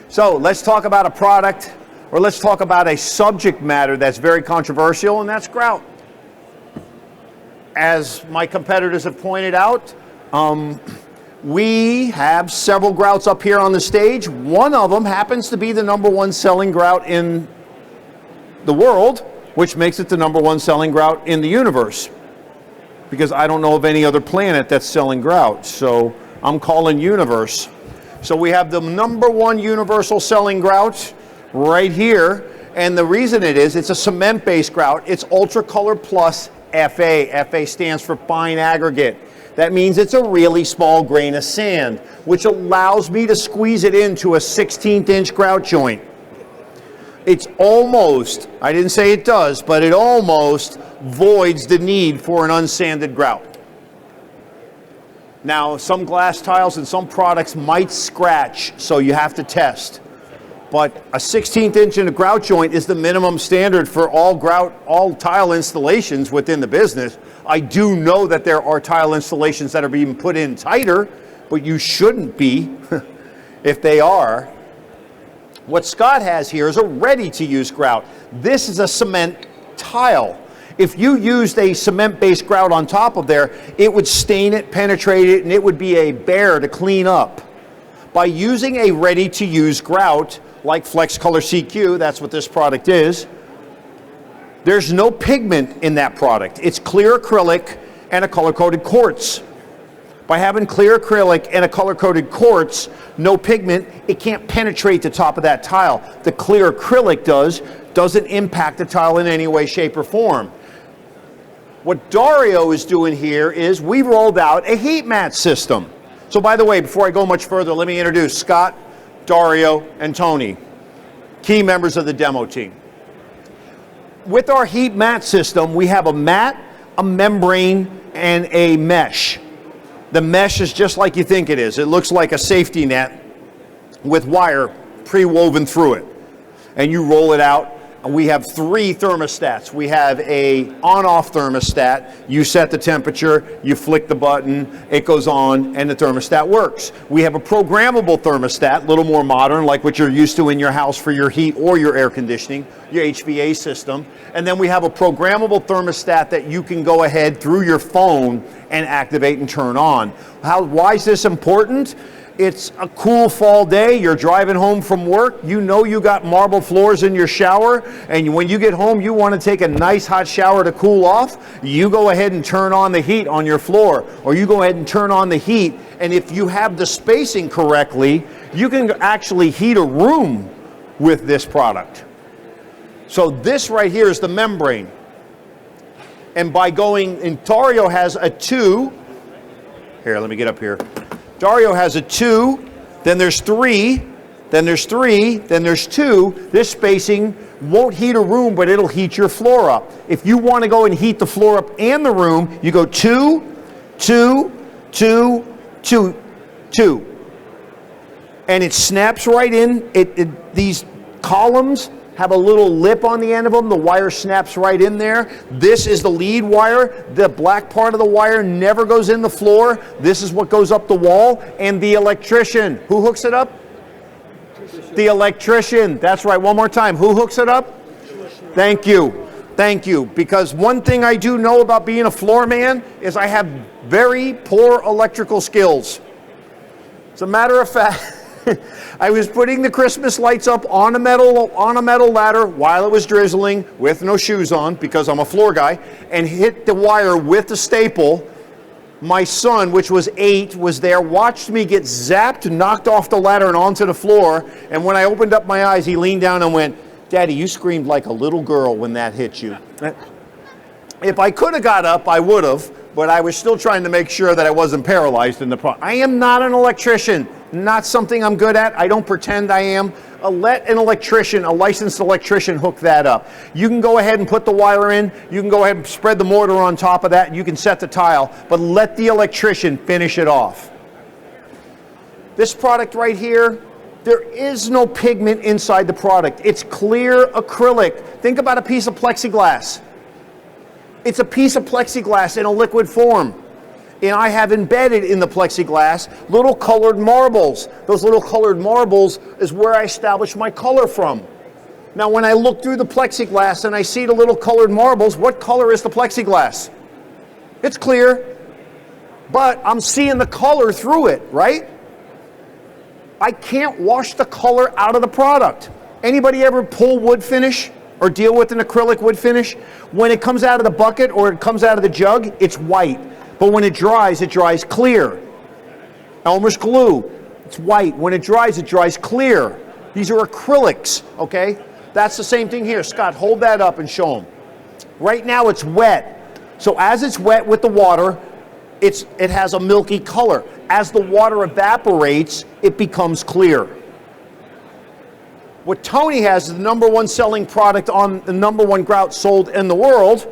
So let's talk about a product, or let's talk about a subject matter that's very controversial, and that's grout. As my competitors have pointed out, we have several grouts up here on the stage. One of them happens to be the #1 selling grout in the world, which makes it the #1 selling grout in the universe. Because I don't know of any other planet that's selling grout, so I'm calling universe. So we have the #1 universal selling grout right here, and the reason it's a cement-based grout. It's Ultracolor Plus FA. FA stands for fine aggregate. That means it's a really small grain of sand, which allows me to squeeze it into a 16th inch grout joint. It's almost, I didn't say it does, but it almost voids the need for an unsanded grout. Now, some glass tiles and some products might scratch, so you have to test. But a 16th inch in a grout joint is the minimum standard for all tile installations within the business. I do know that there are tile installations that are being put in tighter, but you shouldn't be if they are. What Scott has here is a ready-to-use grout. This is a cement tile. If you used a cement-based grout on top of there, it would stain it, penetrate it, and it would be a bear to clean up. By using a ready-to-use grout, like FlexColor CQ, that's what this product is, there's no pigment in that product. It's clear acrylic and a color-coded quartz. By having clear acrylic and a color-coded quartz, no pigment, it can't penetrate the top of that tile. The clear acrylic doesn't impact the tile in any way, shape, or form. What Dario is doing here is we rolled out a heat mat system. So by the way, before I go much further, let me introduce Scott, Dario, and Tony, key members of the demo team. With our heat mat system, we have a mat, a membrane, and a mesh. The mesh is just like you think it is. It looks like a safety net with wire pre-woven through it. And you roll it out. And we have 3 thermostats. We have a on-off thermostat. You set the temperature, you flick the button, it goes on, and the thermostat works. We have a programmable thermostat, a little more modern, like what you're used to in your house for your heat or your air conditioning, your HVA system. And then we have a programmable thermostat that you can go ahead through your phone and activate and turn on. Why is this important? It's a cool fall day, you're driving home from work, you know you got marble floors in your shower, and when you get home you want to take a nice hot shower to cool off, you go ahead and turn on the heat on your floor, or you go ahead and turn on the heat, and if you have the spacing correctly, you can actually heat a room with this product. So this right here is the membrane. And by going, and Dario has a 2, here, let me get up here. Dario has a 2, then there's 3, then there's 3, then there's 2. This spacing won't heat a room, but it'll heat your floor up. If you want to go and heat the floor up and the room, you go 2, 2, 2, 2, 2. And it snaps right in. These columns have a little lip on the end of them. The wire snaps right in there. This is the lead wire. The black part of the wire never goes in the floor. This is what goes up the wall. And the electrician, who hooks it up? The electrician. That's right. One more time. Who hooks it up? Thank you. Thank you. Because one thing I do know about being a floor man is I have very poor electrical skills. As a matter of fact, I was putting the Christmas lights up on a metal ladder while it was drizzling with no shoes on because I'm a floor guy, and hit the wire with the staple. My son, which was 8, was there, watched me get zapped, knocked off the ladder and onto the floor, and when I opened up my eyes, he leaned down and went, "Daddy, you screamed like a little girl when that hit you." If I could have got up, I would have, but I was still trying to make sure that I wasn't paralyzed in the process. I am not an electrician, not something I'm good at. I don't pretend I am. Let an electrician, a licensed electrician, hook that up. You can go ahead and put the wire in, you can go ahead and spread the mortar on top of that, and you can set the tile, but let the electrician finish it off. This product right here, there is no pigment inside the product. It's clear acrylic. Think about a piece of plexiglass. It's a piece of plexiglass in a liquid form. And I have embedded in the plexiglass little colored marbles. Those little colored marbles is where I establish my color from. Now when I look through the plexiglass and I see the little colored marbles, what color is the plexiglass? It's clear, but I'm seeing the color through it, right? I can't wash the color out of the product. Anybody ever pull wood finish or deal with an acrylic wood finish? When it comes out of the bucket or it comes out of the jug, it's white. But when it dries clear. Elmer's glue, it's white. When it dries clear. These are acrylics, okay? That's the same thing here. Scott, hold that up and show them. Right now it's wet. So as it's wet with the water, it has a milky color. As the water evaporates, it becomes clear. What Tony has is the #1 selling product on the #1 grout sold in the world.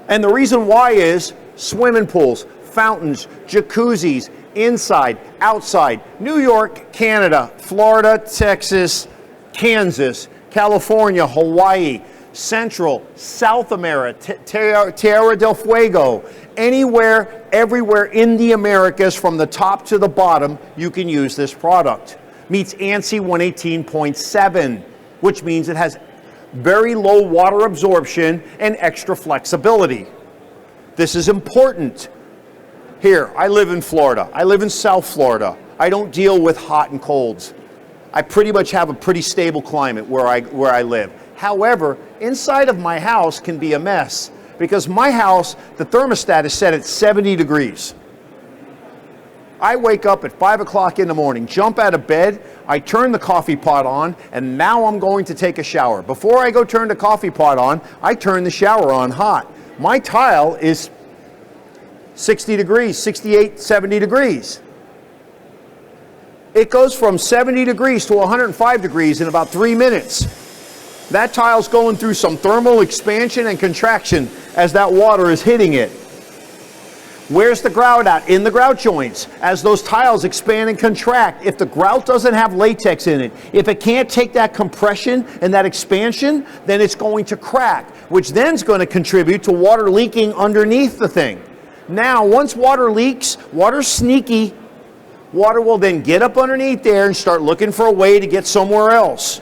And the reason why is swimming pools, fountains, jacuzzis, inside, outside, New York, Canada, Florida, Texas, Kansas, California, Hawaii, Central, South America, Tierra del Fuego, anywhere, everywhere in the Americas from the top to the bottom, you can use this product. Meets ANSI 118.7, which means it has very low water absorption and extra flexibility. This is important. Here, I live in Florida. I live in South Florida. I don't deal with hot and colds. I pretty much have a pretty stable climate where I live. However, inside of my house can be a mess because my house, the thermostat is set at 70 degrees. I wake up at 5 o'clock in the morning, jump out of bed, I turn the coffee pot on, and now I'm going to take a shower. Before I go turn the coffee pot on, I turn the shower on hot. My tile is 60 degrees, 68, 70 degrees. It goes from 70 degrees to 105 degrees in about 3 minutes. That tile's going through some thermal expansion and contraction as that water is hitting it. Where's the grout at? In the grout joints. As those tiles expand and contract, if the grout doesn't have latex in it, if it can't take that compression and that expansion, then it's going to crack, which then is going to contribute to water leaking underneath the thing. Now, once water leaks, water's sneaky. Water will then get up underneath there and start looking for a way to get somewhere else.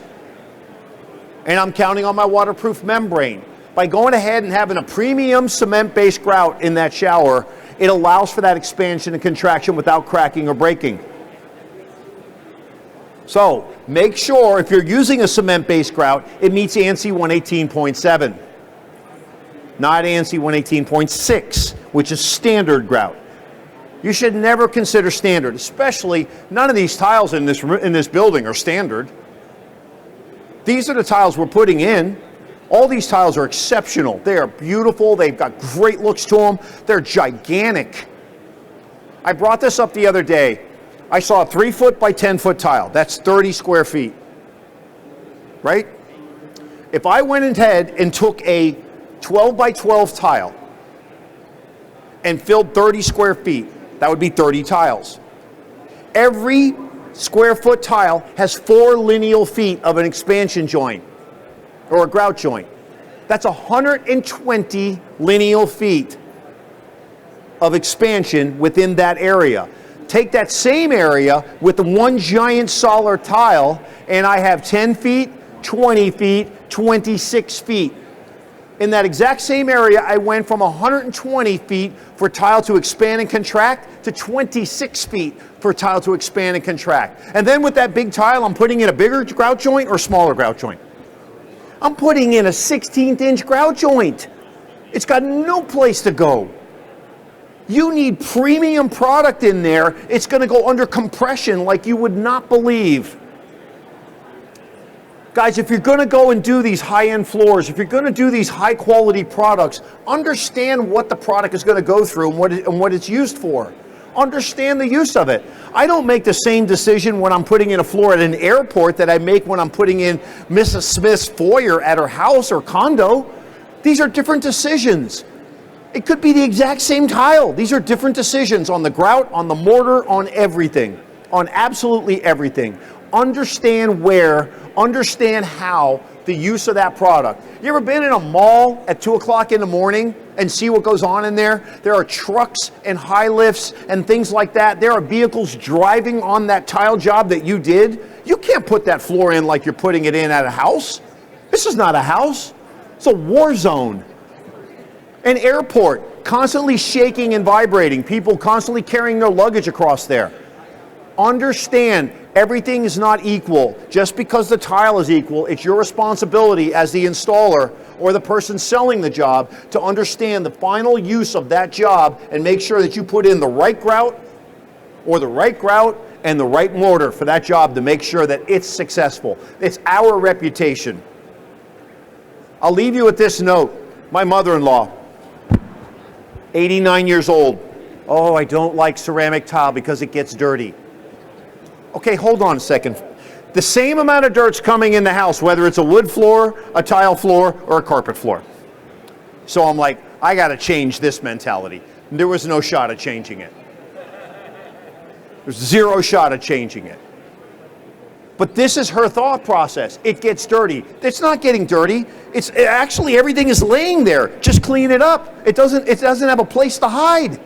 And I'm counting on my waterproof membrane. By going ahead and having a premium cement-based grout in that shower, it allows for that expansion and contraction without cracking or breaking. So make sure if you're using a cement-based grout, it meets ANSI 118.7, not ANSI 118.6, which is standard grout. You should never consider standard, especially none of these tiles in this building are standard. These are the tiles we're putting in. All these tiles are exceptional. They are beautiful. They've got great looks to them. They're gigantic. I brought this up the other day. I saw a 3-foot by 10-foot tile. That's 30 square feet, right? If I went ahead and took a 12 by 12 tile and filled 30 square feet, that would be 30 tiles. Every square foot tile has 4 lineal feet of an expansion joint or a grout joint. That's 120 lineal feet of expansion within that area. Take that same area with the one giant solid tile and I have 10 feet, 20 feet, 26 feet. In that exact same area, I went from 120 feet for tile to expand and contract to 26 feet for tile to expand and contract. And then with that big tile, I'm putting in a bigger grout joint or smaller grout joint. I'm putting in a 16th inch grout joint. It's got no place to go. You need premium product in there. It's going to go under compression like you would not believe. Guys, if you're going to go and do these high-end floors, if you're going to do these high-quality products, understand what the product is going to go through and what it's used for. Understand the use of it. I don't make the same decision when I'm putting in a floor at an airport that I make when I'm putting in Mrs. Smith's foyer at her house or condo. These are different decisions. It could be the exact same tile. These are different decisions on the grout, on the mortar, on everything, on absolutely everything. Understand where, understand how the use of that product. You ever been in a mall at 2 o'clock in the morning and see what goes on in there? There are trucks and high lifts and things like that. There are vehicles driving on that tile job that you did. You can't put that floor in like you're putting it in at a house. This is not a house. It's a war zone. An airport, constantly shaking and vibrating. People constantly carrying their luggage across there. Understand, everything is not equal. Just because the tile is equal, it's your responsibility as the installer or the person selling the job to understand the final use of that job and make sure that you put in the right grout or the right grout and the right mortar for that job to make sure that it's successful. It's our reputation. I'll leave you with this note. My mother-in-law, 89 years old. Oh, I don't like ceramic tile because it gets dirty. Okay, hold on a second. The same amount of dirt's coming in the house, whether it's a wood floor, a tile floor, or a carpet floor. So I'm like, I gotta change this mentality. There was no shot of changing it. There's zero shot of changing it. But this is her thought process. It gets dirty. It's not getting dirty. It's actually, everything is laying there. Just clean it up. It doesn't have a place to hide.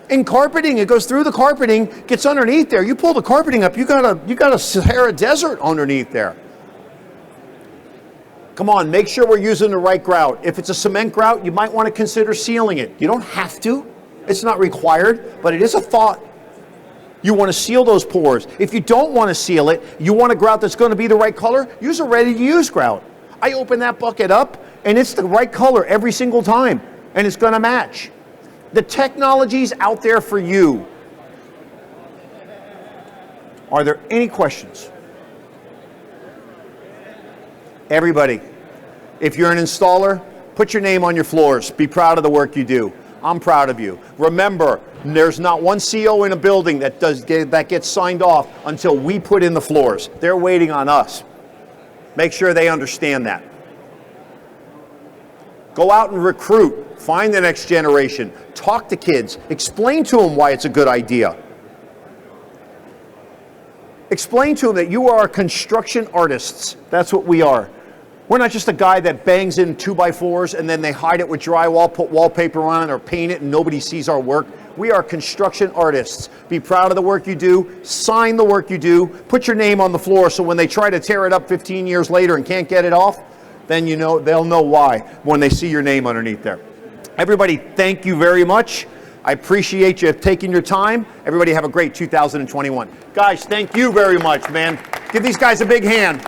In carpeting, it goes through the carpeting, gets underneath there. You pull the carpeting up, you got a Sahara Desert underneath there. Come on, make sure we're using the right grout. If it's a cement grout, you might want to consider sealing it. You don't have to. It's not required, but it is a thought. You want to seal those pores. If you don't want to seal it, you want a grout that's going to be the right color, use a ready-to-use grout. I open that bucket up, and it's the right color every single time, and it's going to match. The technology's out there for you. Are there any questions? Everybody, if you're an installer, put your name on your floors. Be proud of the work you do. I'm proud of you. Remember, there's not one CO in a building that gets signed off until we put in the floors. They're waiting on us. Make sure they understand that. Go out and recruit. Find the next generation. Talk to kids. Explain to them why it's a good idea. Explain to them that you are construction artists. That's what we are. We're not just a guy that bangs in 2x4s and then they hide it with drywall, put wallpaper on it, or paint it and nobody sees our work. We are construction artists. Be proud of the work you do. Sign the work you do. Put your name on the floor so when they try to tear it up 15 years later and can't get it off, then you know they'll know why when they see your name underneath there. Everybody, thank you very much. I appreciate you taking your time. Everybody have a great 2021. Guys, thank you very much, man. Give these guys a big hand.